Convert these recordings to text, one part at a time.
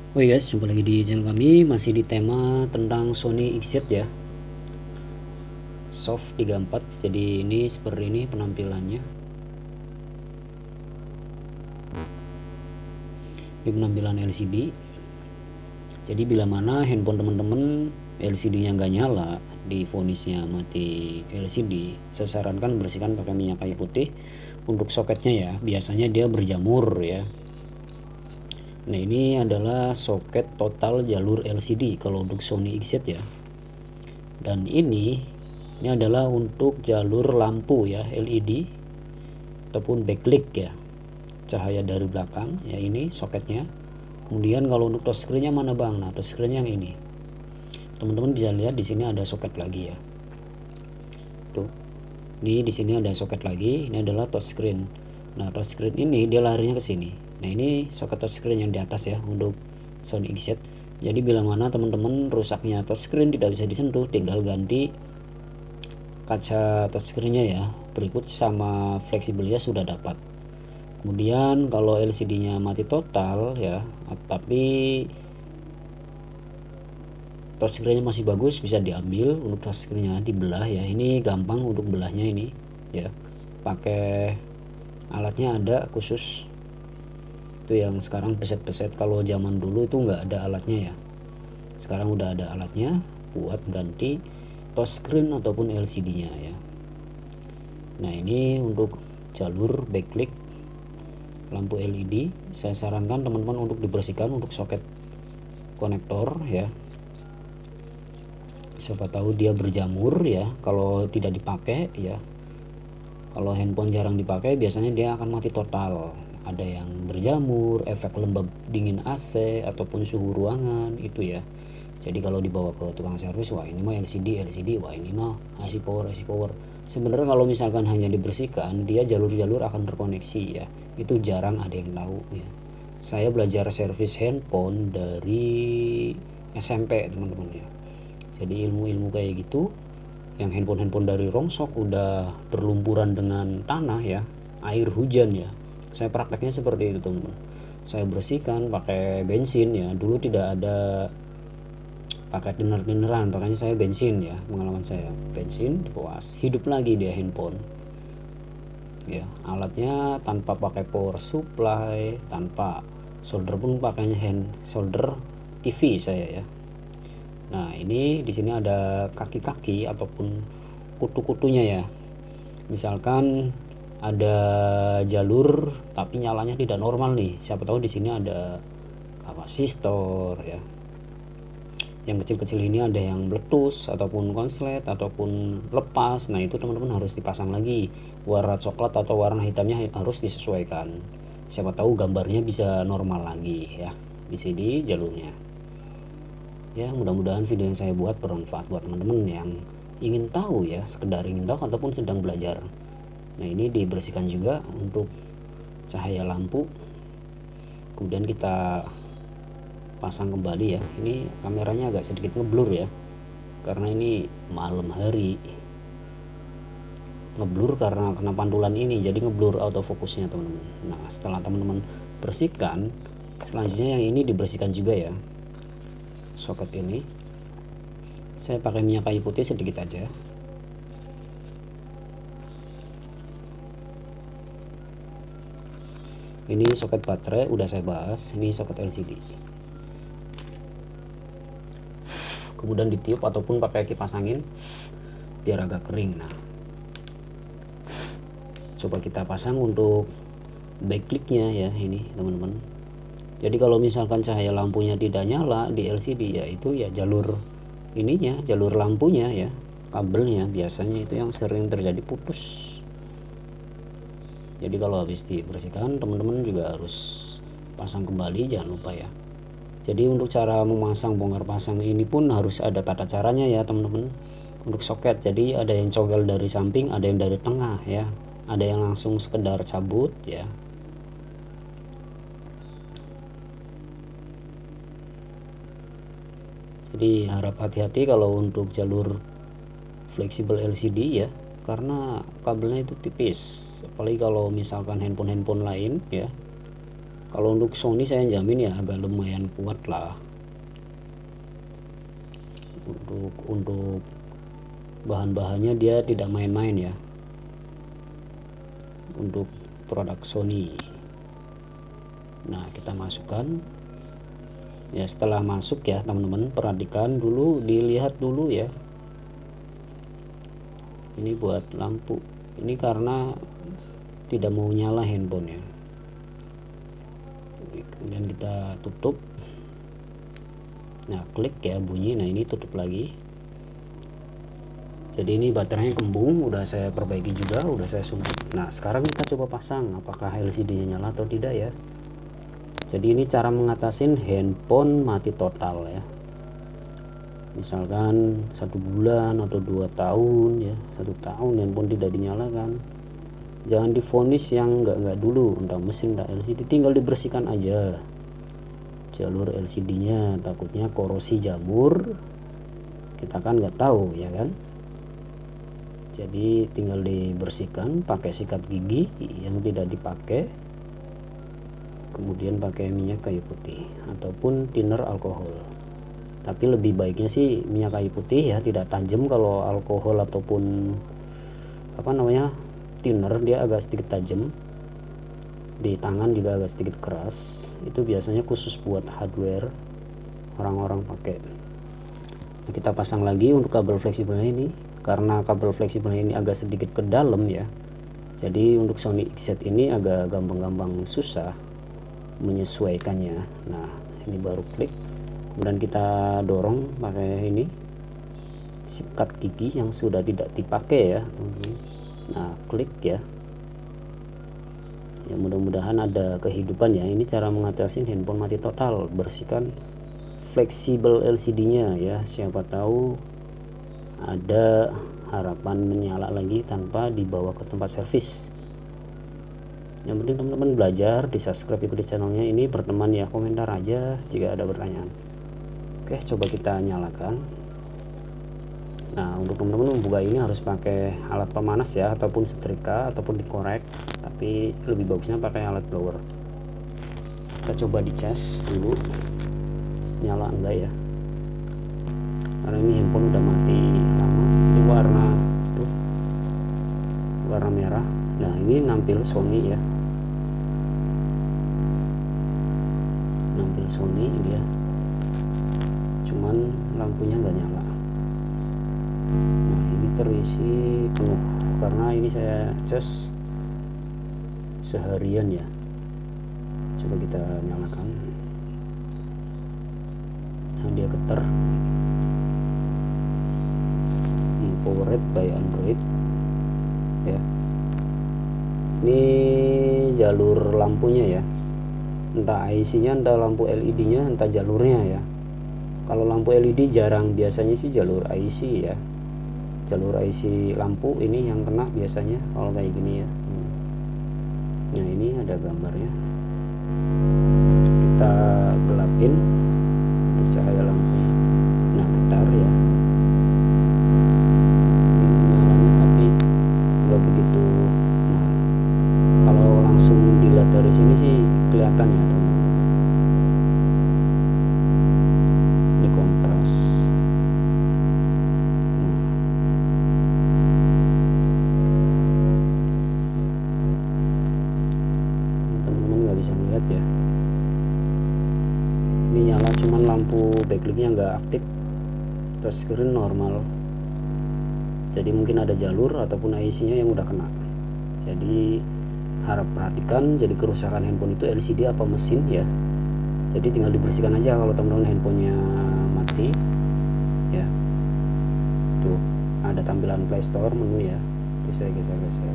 Oke guys, jumpa lagi di channel kami, masih di tema tentang Sony XZ ya, Soft 34. Jadi ini seperti ini penampilannya. Ini penampilan LCD. Jadi bila mana handphone teman-teman LCD-nya nggak nyala, divonisnya mati LCD, saya sarankan bersihkan pakai minyak kayu putih. Untuk soketnya ya, biasanya dia berjamur ya. Nah ini adalah soket total jalur LCD kalau untuk Sony XZ ya. Dan ini adalah untuk jalur lampu ya, LED ataupun backlight ya, cahaya dari belakang ya. Ini soketnya. Kemudian kalau untuk touchscreen-nya mana bang? Nah touchscreen yang ini, teman-teman bisa lihat di sini ada soket lagi ya. Tuh, ini di sini ada soket lagi. Ini adalah touchscreen. Nah touchscreen ini dia larinya ke sini. Nah ini soket touchscreen yang di atas ya untuk Sony XZ. Jadi bila mana teman-teman rusaknya touchscreen tidak bisa disentuh, tinggal ganti kaca touchscreen-nya ya, berikut sama fleksibelnya sudah dapat. Kemudian kalau LCD-nya mati total ya, tapi touchscreen-nya masih bagus, bisa diambil untuk touchscreen-nya dibelah ya. Ini gampang untuk belahnya ini ya, pakai alatnya ada khusus itu yang sekarang peset-peset. Kalau zaman dulu itu nggak ada alatnya ya, sekarang udah ada alatnya buat ganti touchscreen ataupun LCD-nya ya. Nah ini untuk jalur backlight lampu LED, saya sarankan teman-teman untuk dibersihkan untuk soket konektor ya, siapa tahu dia berjamur ya kalau tidak dipakai ya. Kalau handphone jarang dipakai biasanya dia akan mati total, ada yang berjamur, efek lembab dingin AC ataupun suhu ruangan itu ya. Jadi kalau dibawa ke tukang servis, wah ini mah LCD, wah ini mah IC power. Sebenarnya kalau misalkan hanya dibersihkan, dia jalur-jalur akan terkoneksi ya. Itu jarang ada yang tahu ya. Saya belajar servis handphone dari SMP teman-teman ya. Jadi ilmu-ilmu kayak gitu, yang handphone dari rongsok udah berlumpuran dengan tanah ya, air hujan ya, saya prakteknya seperti itu teman-teman. Saya bersihkan pakai bensin ya, dulu tidak ada pakai thinner-thinneran, makanya saya bensin ya. Pengalaman saya bensin puas, hidup lagi dia handphone ya. Alatnya tanpa pakai power supply, tanpa solder pun pakainya hand solder TV saya ya. Nah ini di sini ada kaki-kaki ataupun kutu-kutunya ya. Misalkan ada jalur tapi nyalanya tidak normal nih, siapa tahu di sini ada kapasitor ya. Yang kecil-kecil ini ada yang meletus ataupun konslet ataupun lepas. Nah itu teman-teman harus dipasang lagi, warna coklat atau warna hitamnya harus disesuaikan. Siapa tahu gambarnya bisa normal lagi ya di sini jalurnya. Ya mudah-mudahan video yang saya buat bermanfaat buat teman-teman yang ingin tahu ya, sekedar ingin tahu ataupun sedang belajar. Nah ini dibersihkan juga untuk cahaya lampu, kemudian kita pasang kembali ya. Ini kameranya agak sedikit ngeblur ya, karena ini malam hari, ngeblur karena kena pantulan ini, jadi ngeblur autofokusnya teman-teman. Nah setelah teman-teman bersihkan, selanjutnya yang ini dibersihkan juga ya. Soket ini saya pakai minyak kayu putih sedikit aja. Ini soket baterai udah saya bahas, ini soket LCD. Kemudian ditiup ataupun pakai kipas angin biar agak kering. Nah coba kita pasang untuk backlightnya ya ini teman-teman. Jadi kalau misalkan cahaya lampunya tidak nyala di LCD ya, itu ya jalur ininya, jalur lampunya ya, kabelnya biasanya itu yang sering terjadi putus. Jadi kalau habis dibersihkan teman-teman juga harus pasang kembali, jangan lupa ya. Jadi untuk cara memasang bongkar pasang ini pun harus ada tata caranya ya teman-teman. Untuk soket, jadi ada yang congkel dari samping, ada yang dari tengah ya, ada yang langsung sekedar cabut ya. Jadi harap hati-hati kalau untuk jalur fleksibel LCD ya, karena kabelnya itu tipis, apalagi kalau misalkan handphone lain ya, Kalau untuk Sony saya jamin ya agak lumayan kuat lah. Untuk bahan-bahannya dia tidak main-main ya untuk produk Sony. Nah, kita masukkan ya. Setelah masuk ya teman-teman, perhatikan dulu, dilihat dulu ya. Ini buat lampu, ini karena tidak mau nyala handphonenya. Kemudian kita tutup. Nah, klik ya, bunyi. Nah, ini tutup lagi. Jadi ini baterainya kembung, udah saya perbaiki juga, udah saya suntik. Nah, sekarang kita coba pasang apakah LCD-nya nyala atau tidak ya. Jadi ini cara mengatasin handphone mati total ya. Misalkan 1 bulan atau 2 tahun ya, 1 tahun handphone tidak dinyalakan. Jangan difonis yang enggak dulu, entah mesin entah LCD, tinggal dibersihkan aja jalur LCD-nya, takutnya korosi jamur, kita kan nggak tahu ya kan. Jadi tinggal dibersihkan pakai sikat gigi yang tidak dipakai, kemudian pakai minyak kayu putih ataupun thinner alkohol. Tapi lebih baiknya sih minyak kayu putih ya, tidak tajam. Kalau alkohol ataupun apa namanya thinner, dia agak sedikit tajam, di tangan juga agak sedikit keras. Itu biasanya khusus buat hardware orang-orang pakai. Nah, kita pasang lagi untuk kabel fleksibelnya ini. Karena kabel fleksibelnya ini agak sedikit ke dalam ya, jadi untuk Sony XZ ini agak gampang-gampang susah menyesuaikannya. Nah, ini baru klik, kemudian kita dorong pakai ini sikat gigi yang sudah tidak dipakai ya teman-teman. Nah, klik ya. Ya, mudah-mudahan ada kehidupan ya. Ini cara mengatasi handphone mati total. Bersihkan fleksibel LCD-nya ya, siapa tahu ada harapan menyala lagi tanpa dibawa ke tempat servis. Yang penting teman-teman belajar, di subscribe, ikuti channelnya ini, berteman ya, komentar aja jika ada pertanyaan. Oke, coba kita nyalakan. Nah, untuk teman-teman membuka ini harus pakai alat pemanas ya, ataupun setrika ataupun dikorek, tapi lebih bagusnya pakai alat blower. Kita coba dicas dulu nyala enggak ya, karena ini handphone udah mati lama. Ini warna tuh, warna merah. Nah, ini nampil Sony ya, nampil Sony dia, cuman lampunya nggak nyala. Nah, ini terisi penuh karena ini saya cas seharian ya. Coba kita nyalakan. Nah, dia getar. Powered by Android ya. Ini jalur lampunya ya, entah IC-nya, entah lampu LED-nya, entah jalurnya ya. Kalau lampu LED jarang, biasanya sih jalur IC ya, jalur IC lampu ini yang kena biasanya kalau kayak gini ya. Nah, ini ada gambarnya, kita gelapin untuk cahaya lampu. Nah, getar ya, begitu. Nah, kalau langsung dilihat dari sini sih kelihatan ya tuh, di kontras. Teman-teman nggak bisa melihat ya, ini nyala cuman lampu backlight-nya nggak aktif, touchscreen normal. Jadi mungkin ada jalur ataupun IC-nya yang udah kena. Jadi harap perhatikan, jadi kerusakan handphone itu LCD apa mesin ya. Jadi tinggal dibersihkan aja kalau teman-teman handphonenya mati ya. Tuh ada tampilan Play Store menu ya, bisa geser-geser.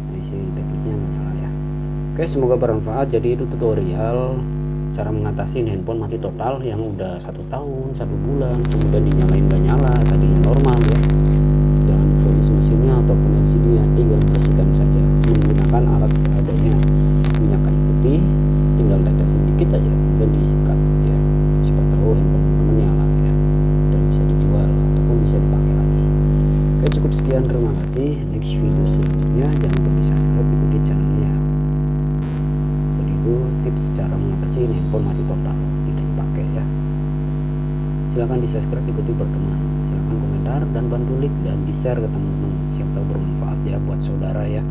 Nah, isi backlight-nya menyala ya. Oke, semoga bermanfaat. Jadi itu tutorial cara mengatasi handphone mati total yang udah 1 tahun, 1 bulan, kemudian dinyalain nggak nyala, tadinya normal ya. Jangan difonis mesinnya ataupun LCD-nya, tinggal bersihkan saja menggunakan alat seadanya, minyak kayu putih, tinggal tetesin sedikit aja dan disikat ya. Siapa tahu handphone teman nyala ya, dan bisa dijual ataupun bisa dipakai lagi. Oke, cukup sekian, terima kasih. Next video selanjutnya jangan lupa di subscribe, ikuti channelnya. Jadi itu itu tips cara mengatasi handphone mati total tidak dipakai ya. Silahkan di subscribe, ikuti berteman, silahkan komentar dan bantu like dan di share ke teman-teman, siapa tahu bermanfaat ya buat saudara ya.